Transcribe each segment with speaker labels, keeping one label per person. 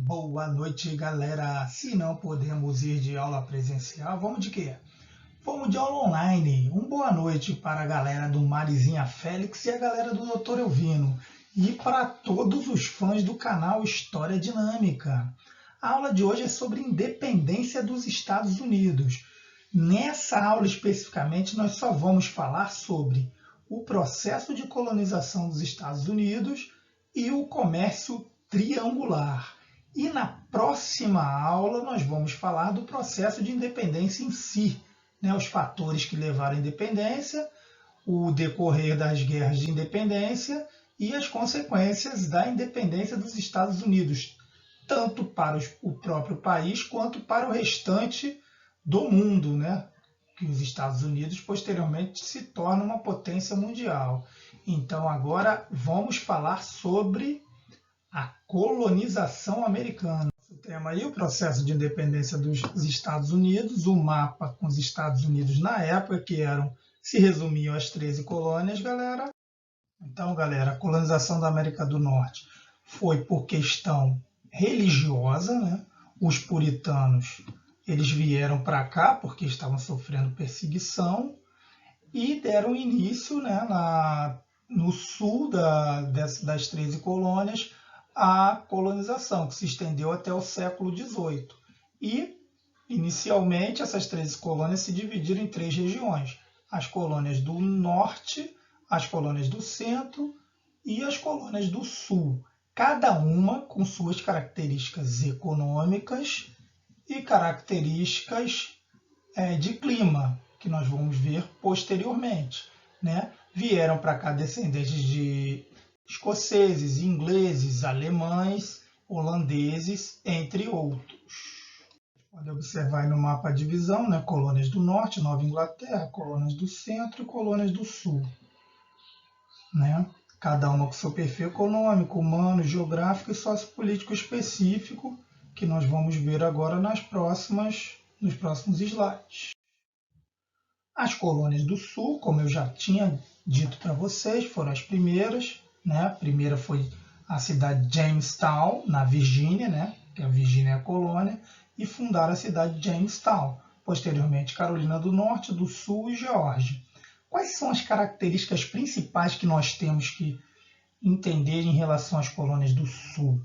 Speaker 1: Boa noite, galera. Se não podemos ir de aula presencial, vamos de quê? Vamos de aula online. Boa noite para a galera do Marizinha Félix e a galera do Dr. Elvino. E para todos os fãs do canal História Dinâmica. A aula de hoje é sobre independência dos Estados Unidos. Nessa aula especificamente, nós só vamos falar sobre o processo de colonização dos Estados Unidos e o comércio triangular. E na próxima aula nós vamos falar do processo de independência em si, né? Os fatores que levaram à independência, o decorrer das guerras de independência e as consequências da independência dos Estados Unidos, tanto para o próprio país quanto para o restante do mundo, né? Que os Estados Unidos posteriormente se tornam uma potência mundial. Então agora vamos falar sobre a colonização americana. O tema aí, o processo de independência dos Estados Unidos, o mapa com os Estados Unidos na época, que se resumiam às 13 colônias, galera. Então, galera, a colonização da América do Norte foi por questão religiosa, né? Os puritanos, eles vieram para cá porque estavam sofrendo perseguição e deram início, né, no sul das 13 colônias, a colonização, que se estendeu até o século XVIII. E, inicialmente, essas 13 colônias se dividiram em 3 regiões. As colônias do norte, as colônias do centro e as colônias do sul. Cada uma com suas características econômicas e características de clima, que nós vamos ver posteriormente, né? Vieram para cá descendentes de escoceses, ingleses, alemães, holandeses, entre outros. Pode observar aí no mapa a divisão, né? Colônias do Norte, Nova Inglaterra, colônias do Centro e colônias do Sul, né? Cada uma com seu perfil econômico, humano, geográfico e sociopolítico específico, que nós vamos ver agora nos próximos slides. As colônias do Sul, como eu já tinha dito para vocês, foram as primeiras, né? A primeira foi a cidade de Jamestown, na Virgínia, né? Que a Virgínia é a colônia, e fundaram a cidade de Jamestown. Posteriormente, Carolina do Norte, do Sul e Geórgia. Quais são as características principais que nós temos que entender em relação às colônias do Sul?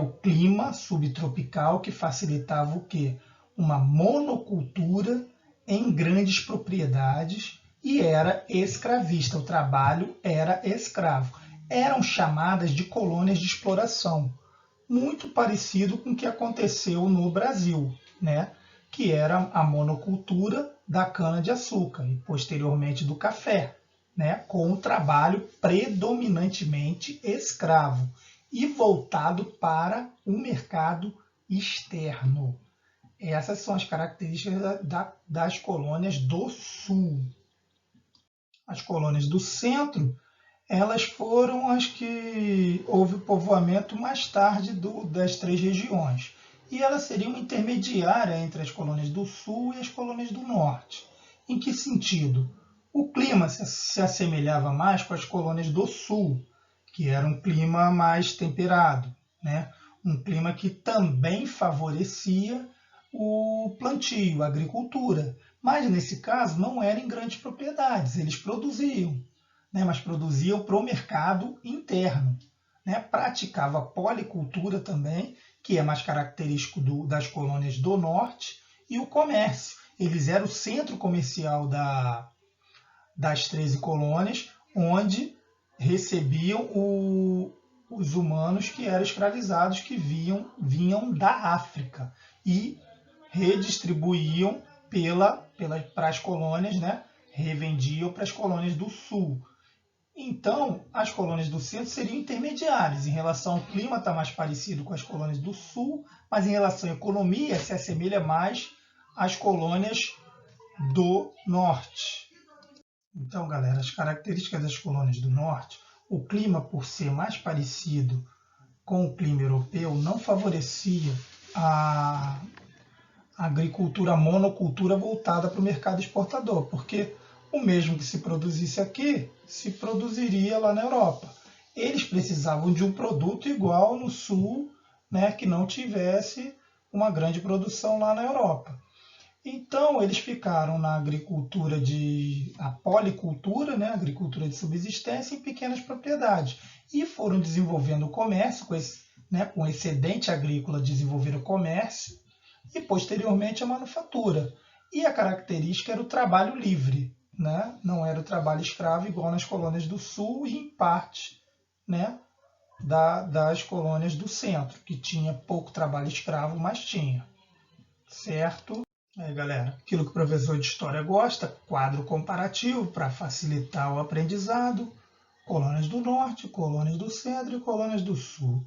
Speaker 1: O clima subtropical, que facilitava o quê? Uma monocultura em grandes propriedades e era escravista, o trabalho era escravo. Eram chamadas de colônias de exploração, muito parecido com o que aconteceu no Brasil, né? Que era a monocultura da cana-de-açúcar e posteriormente do café, né? Com um trabalho predominantemente escravo e voltado para o mercado externo. Essas são as características das colônias do Sul. As colônias do Centro, elas foram as que houve o povoamento mais tarde das 3 regiões. E elas seriam uma intermediária entre as colônias do Sul e as colônias do Norte. Em que sentido? O clima se assemelhava mais com as colônias do Sul, que era um clima mais temperado, né? Um clima que também favorecia o plantio, a agricultura. Mas, nesse caso, não era em grandes propriedades. Eles produziam, né? Mas produziam para o mercado interno, né? Praticava policultura também, que é mais característico das colônias do norte, e o comércio. Eles eram o centro comercial das 13 colônias, onde recebiam os humanos que eram escravizados, que vinham da África e redistribuíam para as colônias, né? Revendiam para as colônias do Sul. Então, as colônias do Centro seriam intermediárias. Em relação ao clima, está mais parecido com as colônias do Sul, mas em relação à economia, se assemelha mais às colônias do Norte. Então, galera, as características das colônias do Norte, o clima, por ser mais parecido com o clima europeu, não favorecia a agricultura, a monocultura voltada para o mercado exportador, porque o mesmo que se produzisse aqui, se produziria lá na Europa. Eles precisavam de um produto igual no sul, né, que não tivesse uma grande produção lá na Europa. Então, eles ficaram na agricultura a policultura, né, agricultura de subsistência em pequenas propriedades, e foram desenvolvendo o comércio, com excedente agrícola desenvolveram o comércio e posteriormente a manufatura. E a característica era o trabalho livre, né? Não era o trabalho escravo igual nas colônias do sul e em parte, né, das colônias do centro, que tinha pouco trabalho escravo, mas tinha, certo? Aí, galera, aquilo que o professor de história gosta, quadro comparativo para facilitar o aprendizado, colônias do norte, colônias do centro e colônias do sul.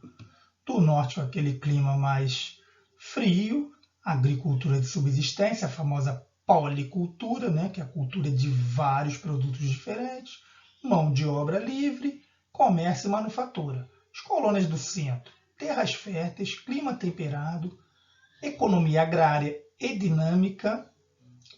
Speaker 1: Do norte, aquele clima mais frio, agricultura de subsistência, a famosa policultura, né, que é a cultura de vários produtos diferentes, mão de obra livre, comércio e manufatura. As colônias do centro, terras férteis, clima temperado, economia agrária e dinâmica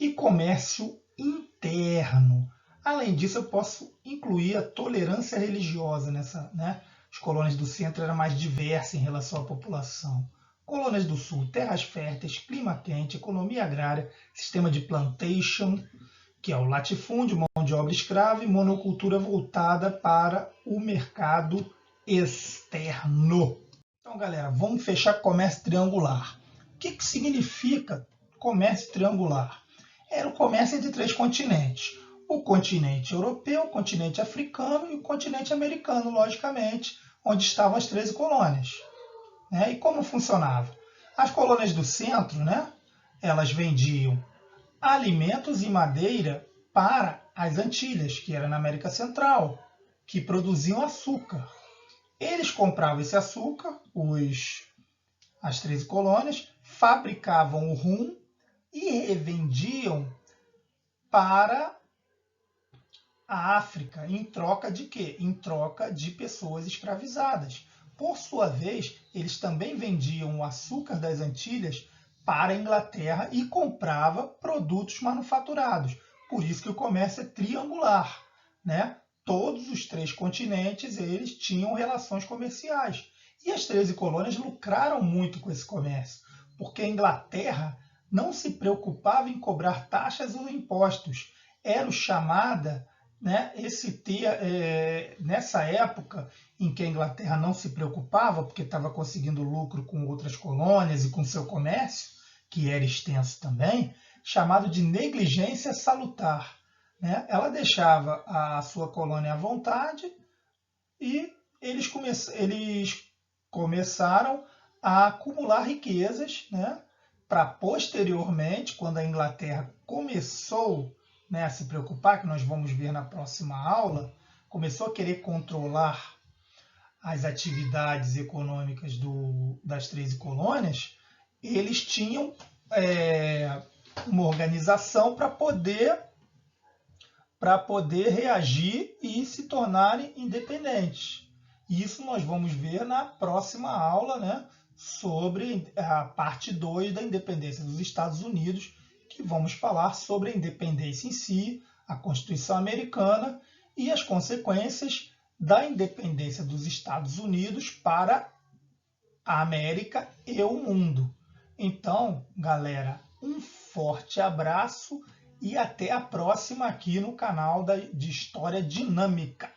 Speaker 1: e comércio interno. Além disso, eu posso incluir a tolerância religiosa nessa, né? As colônias do centro eram mais diversas em relação à população. Colônias do sul, terras férteis, clima quente, economia agrária, sistema de plantation, que é o latifúndio, mão de obra escrava e monocultura voltada para o mercado externo. Então, galera, vamos fechar com comércio triangular. O que significa comércio triangular? Era o comércio entre 3 continentes. O continente europeu, o continente africano e o continente americano, logicamente, onde estavam as 13 colônias. E como funcionava? As colônias do centro, né, elas vendiam alimentos e madeira para as Antilhas, que era na América Central, que produziam açúcar. Eles compravam esse açúcar, as 13 colônias, fabricavam o rum e revendiam para a África, em troca de quê? Em troca de pessoas escravizadas. Por sua vez, eles também vendiam o açúcar das Antilhas para a Inglaterra e comprava produtos manufaturados. Por isso que o comércio é triangular, né? Todos os 3 continentes eles tinham relações comerciais. E as 13 colônias lucraram muito com esse comércio, porque a Inglaterra não se preocupava em cobrar taxas ou impostos. Era o chamada, né, nessa época em que a Inglaterra não se preocupava, porque estava conseguindo lucro com outras colônias e com seu comércio, que era extenso também, chamado de negligência salutar. Né? Ela deixava a sua colônia à vontade e eles começaram a acumular riquezas, né, para posteriormente, quando a Inglaterra começou, né, a se preocupar, que nós vamos ver na próxima aula, começou a querer controlar as atividades econômicas das 13 colônias, eles tinham uma organização para poder reagir e se tornarem independentes. Isso nós vamos ver na próxima aula, né, sobre a parte 2 da independência dos Estados Unidos, que vamos falar sobre a independência em si, a Constituição Americana e as consequências da independência dos Estados Unidos para a América e o mundo. Então, galera, um forte abraço e até a próxima aqui no canal de História Dinâmica.